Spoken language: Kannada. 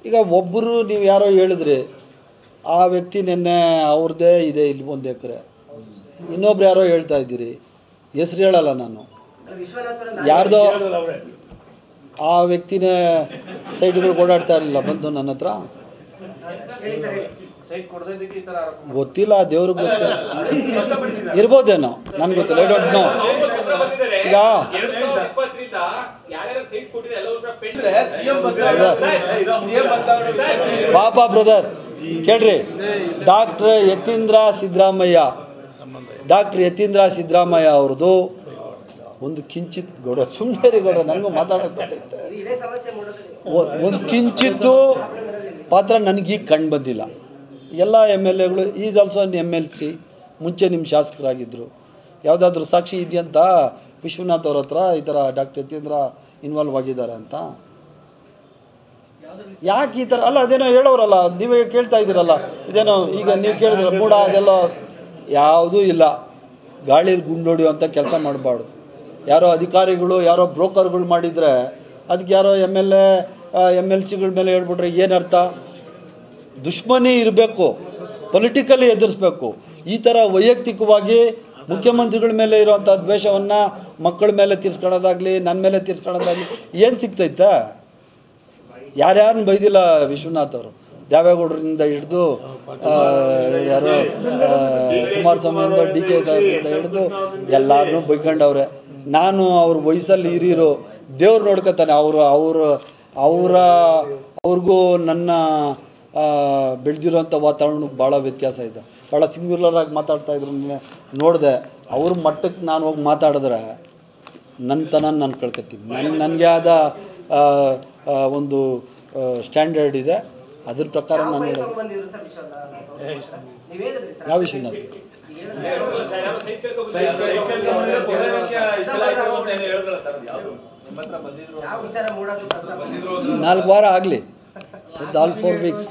ಈಗ ಒಬ್ಬರು ನೀವು ಯಾರೋ ಹೇಳಿದ್ರಿ ಆ ವ್ಯಕ್ತಿ ನಿನ್ನೆ ಅವ್ರದ್ದೇ ಇದೆ ಇಲ್ಲಿ 1 ಎಕರೆ, ಇನ್ನೊಬ್ರು ಯಾರೋ ಹೇಳ್ತಾ ಇದ್ದೀರಿ, ಹೆಸರು ಹೇಳಲ್ಲ ನಾನು, ಯಾರ್ದೋ ಆ ವ್ಯಕ್ತಿನೇ ಸೈಟ್ಗಳು ಓಡಾಡ್ತಾ ಇರಲಿಲ್ಲ ಬಂದು ನನ್ನ ಹತ್ರ, ಗೊತ್ತಿಲ್ಲ, ದೇವ್ರಿಗೆ ಗೊತ್ತು, ಇರ್ಬೋದೇನೋ, ನನ್ಗೆ ಗೊತ್ತಿಲ್ಲ, ಐ ಡೋಂಟ್ ನೋ. ಈಗ ಪಾಪ ಬ್ರದರ್ ಕೇಳ್ರಿ, ಡಾಕ್ಟರ್ ಯತೀಂದ್ರ ಸಿದ್ದರಾಮಯ್ಯ ಅವ್ರದ್ದು ಒಂದು ಕಿಂಚಿತ್ ಗೌಡ ಸುಮ್ಮನೆ ಗೌಡ ನನಗೂ ಮಾತಾಡೋಕೆ ಗೊತ್ತೈತೆ, ಒಂದು ಕಿಂಚಿತ್ತು ಪಾತ್ರ ನನಗೀಗ ಕಂಡು ಬಂದಿಲ್ಲ. ಎಲ್ಲ MLAಗಳು ಈಸ್ ಆಲ್ಸೋ MLC, ಮುಂಚೆ ನಿಮ್ಮ ಶಾಸಕರಾಗಿದ್ದರು, ಯಾವುದಾದ್ರೂ ಸಾಕ್ಷಿ ಇದೆಯಂತ ವಿಶ್ವನಾಥ್ ಅವ್ರ ಹತ್ರ ಈ ಥರ ಡಾಕ್ಟರ್ ಯತೀಂದ್ರ ಇನ್ವಾಲ್ವ್ ಆಗಿದ್ದಾರೆ ಅಂತ? ಯಾಕೆ ಈ ಥರ ಅಲ್ಲ, ಅದೇನೋ ಹೇಳೋರಲ್ಲ, ನೀವೇ ಕೇಳ್ತಾ ಇದ್ದೀರಲ್ಲ, ಇದೇನೋ ಈಗ ನೀವು ಕೇಳಿದ್ರೆ ಮೂಡ ಅದೆಲ್ಲ ಯಾವುದೂ ಇಲ್ಲ, ಗಾಳಿಯಲ್ಲಿ ಗುಂಡೊಡೆಯುವಂಥ ಕೆಲಸ ಮಾಡಬಾರ್ದು. ಯಾರೋ ಅಧಿಕಾರಿಗಳು ಯಾರೋ ಬ್ರೋಕರ್ಗಳು ಮಾಡಿದರೆ ಅದಕ್ಕೆ ಯಾರೋ MLA MLCಗಳ ಮೇಲೆ ಹೇಳ್ಬಿಟ್ರೆ ಏನರ್ಥ? ದುಶ್ಮನಿ ಇರಬೇಕು, ಪೊಲಿಟಿಕಲಿ ಎದುರಿಸ್ಬೇಕು. ಈ ಥರ ವೈಯಕ್ತಿಕವಾಗಿ ಮುಖ್ಯಮಂತ್ರಿಗಳ ಮೇಲೆ ಇರೋವಂಥ ದ್ವೇಷವನ್ನು ಮಕ್ಕಳ ಮೇಲೆ ತೀರ್ಸ್ಕೊಳ್ಳೋದಾಗಲಿ ನನ್ನ ಮೇಲೆ ತೀರ್ಸ್ಕೊಳ್ಳೋದಾಗಲಿ ಏನು ಸಿಗ್ತೈತೆ? ಯಾರ್ಯಾರನ್ನ ಬೈದಿಲ್ಲ ವಿಶ್ವನಾಥ್ ಅವರು, ದೇವೇಗೌಡರಿಂದ ಹಿಡಿದು ಯಾರೋ ಕುಮಾರಸ್ವಾಮಿಯಿಂದ DK ಸಾಹೇಬರಿಂದ ಹಿಡಿದು ಎಲ್ಲರನ್ನೂ ಬೈಕೊಂಡವ್ರೆ. ನಾನು ಅವ್ರ ವಯಸ್ಸಲ್ಲಿ ಹಿರಿಯರು, ದೇವ್ರು ನೋಡ್ಕೊತಾನೆ, ಅವ್ರಿಗೂ ನನ್ನ ಬೆಳೆದಿರೋಂಥ ವಾತಾವರಣಕ್ಕೆ ಭಾಳ ವ್ಯತ್ಯಾಸ ಇದೆ. ಭಾಳ ಸಿಂಗ್ಯುಲರಾಗಿ ಮಾತಾಡ್ತಾಯಿದ್ರು, ನೋಡಿದೆ. ಅವ್ರ ಮಟ್ಟಕ್ಕೆ ನಾನು ಹೋಗಿ ಮಾತಾಡಿದ್ರೆ ನನ್ನ ನಾನು ಕಳ್ಕೊತೀನಿ. ನನಗೆ ಆದ ಒಂದು ಸ್ಟ್ಯಾಂಡರ್ಡ್ ಇದೆ, ಅದ್ರ ಪ್ರಕಾರ ನಾನು ಹೇಳೋದು. ಯಾವ ವಿಷಯ? 4 ವಾರ ಆಗಲಿ, 4 weeks.